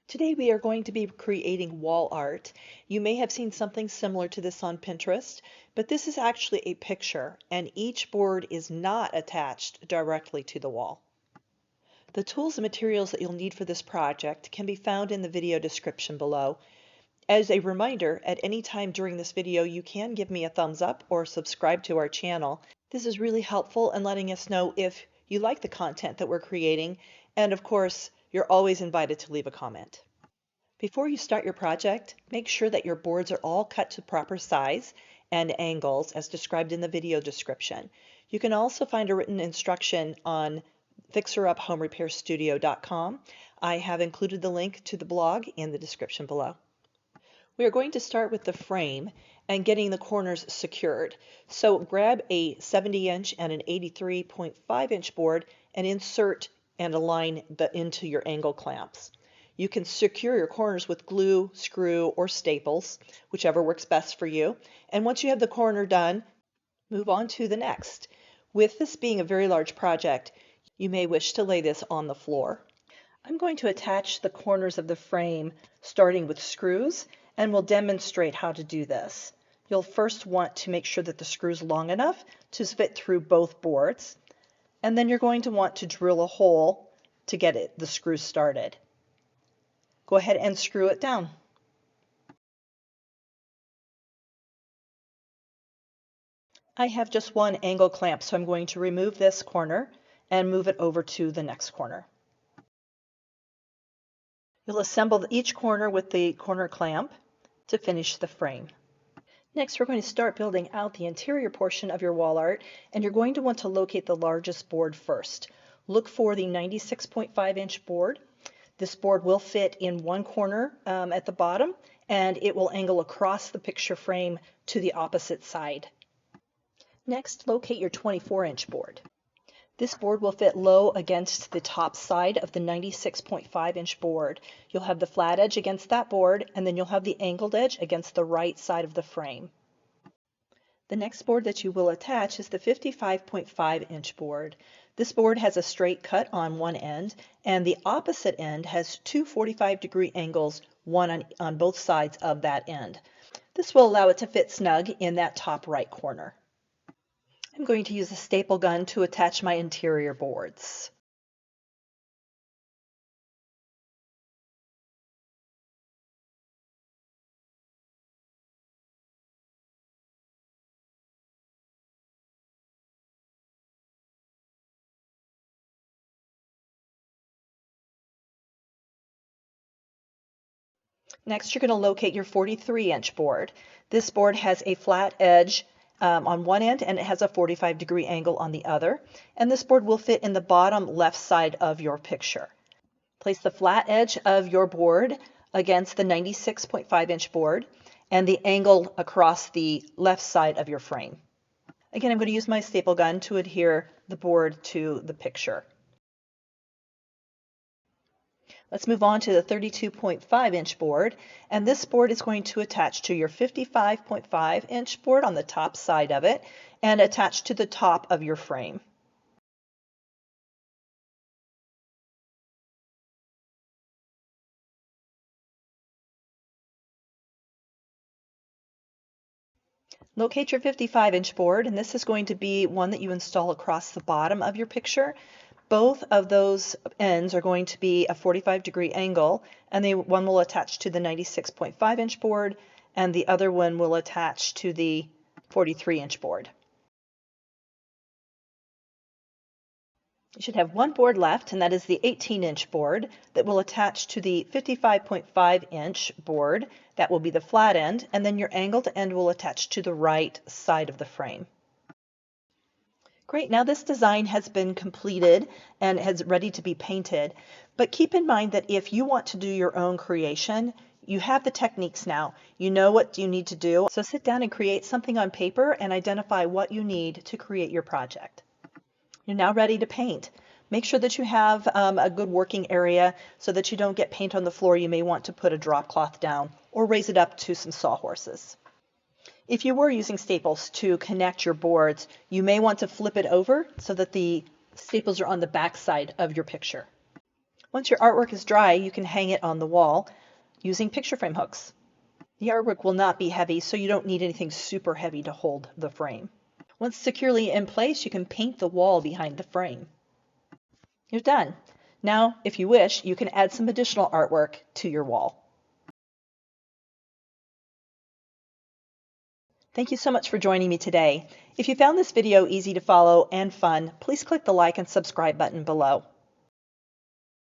Today we are going to be creating wall art. You may have seen something similar to this on Pinterest, but this is actually a picture and each board is not attached directly to the wall. The tools and materials that you'll need for this project can be found in the video description below. As a reminder, at any time during this video you can give me a thumbs up or subscribe to our channel. This is really helpful in letting us know if you like the content that we're creating, and of course, you're always invited to leave a comment. Before you start your project, make sure that your boards are all cut to proper size and angles as described in the video description. You can also find a written instruction on fixeruphomerepairstudio.com. I have included the link to the blog in the description below. We are going to start with the frame and getting the corners secured. So grab a 70-inch and an 83.5-inch board and insert and align into your angle clamps. You can secure your corners with glue, screw, or staples, whichever works best for you. And once you have the corner done, move on to the next. With this being a very large project, you may wish to lay this on the floor. I'm going to attach the corners of the frame starting with screws, and we'll demonstrate how to do this. You'll first want to make sure that the screw's long enough to fit through both boards, and then you're going to want to drill a hole to get the screws started. Go ahead and screw it down. I have just one angle clamp, so I'm going to remove this corner and move it over to the next corner. You'll assemble each corner with the corner clamp to finish the frame. Next, we're going to start building out the interior portion of your wall art, and you're going to want to locate the largest board first. Look for the 96.5-inch board. This board will fit in one corner at the bottom, and it will angle across the picture frame to the opposite side. Next, locate your 24-inch board. This board will fit low against the top side of the 96.5-inch board. You'll have the flat edge against that board, and then you'll have the angled edge against the right side of the frame. The next board that you will attach is the 55.5-inch board. This board has a straight cut on one end, and the opposite end has two 45-degree angles, one on both sides of that end. This will allow it to fit snug in that top right corner. I'm going to use a staple gun to attach my interior boards. Next, you're going to locate your 43-inch board. This board has a flat edge on one end, and it has a 45-degree angle on the other. And this board will fit in the bottom left side of your picture. Place the flat edge of your board against the 96.5-inch board and the angle across the left side of your frame. Again, I'm going to use my staple gun to adhere the board to the picture. Let's move on to the 32.5-inch board, and this board is going to attach to your 55.5-inch board on the top side of it and attach to the top of your frame. Locate your 55-inch board, and this is going to be one that you install across the bottom of your picture. Both of those ends are going to be a 45-degree angle, and one will attach to the 96.5-inch board, and the other one will attach to the 43-inch board. You should have one board left, and that is the 18-inch board that will attach to the 55.5-inch board. That will be the flat end, and then your angled end will attach to the right side of the frame. Great, now this design has been completed and is ready to be painted, but keep in mind that if you want to do your own creation, you have the techniques now. You know what you need to do, so sit down and create something on paper and identify what you need to create your project. You're now ready to paint. Make sure that you have a good working area so that you don't get paint on the floor. You may want to put a drop cloth down or raise it up to some sawhorses. If you were using staples to connect your boards, you may want to flip it over so that the staples are on the back side of your picture. Once your artwork is dry, you can hang it on the wall using picture frame hooks. The artwork will not be heavy, so you don't need anything super heavy to hold the frame. Once securely in place, you can paint the wall behind the frame. You're done. Now, if you wish, you can add some additional artwork to your wall. Thank you so much for joining me today. If you found this video easy to follow and fun, please click the like and subscribe button below.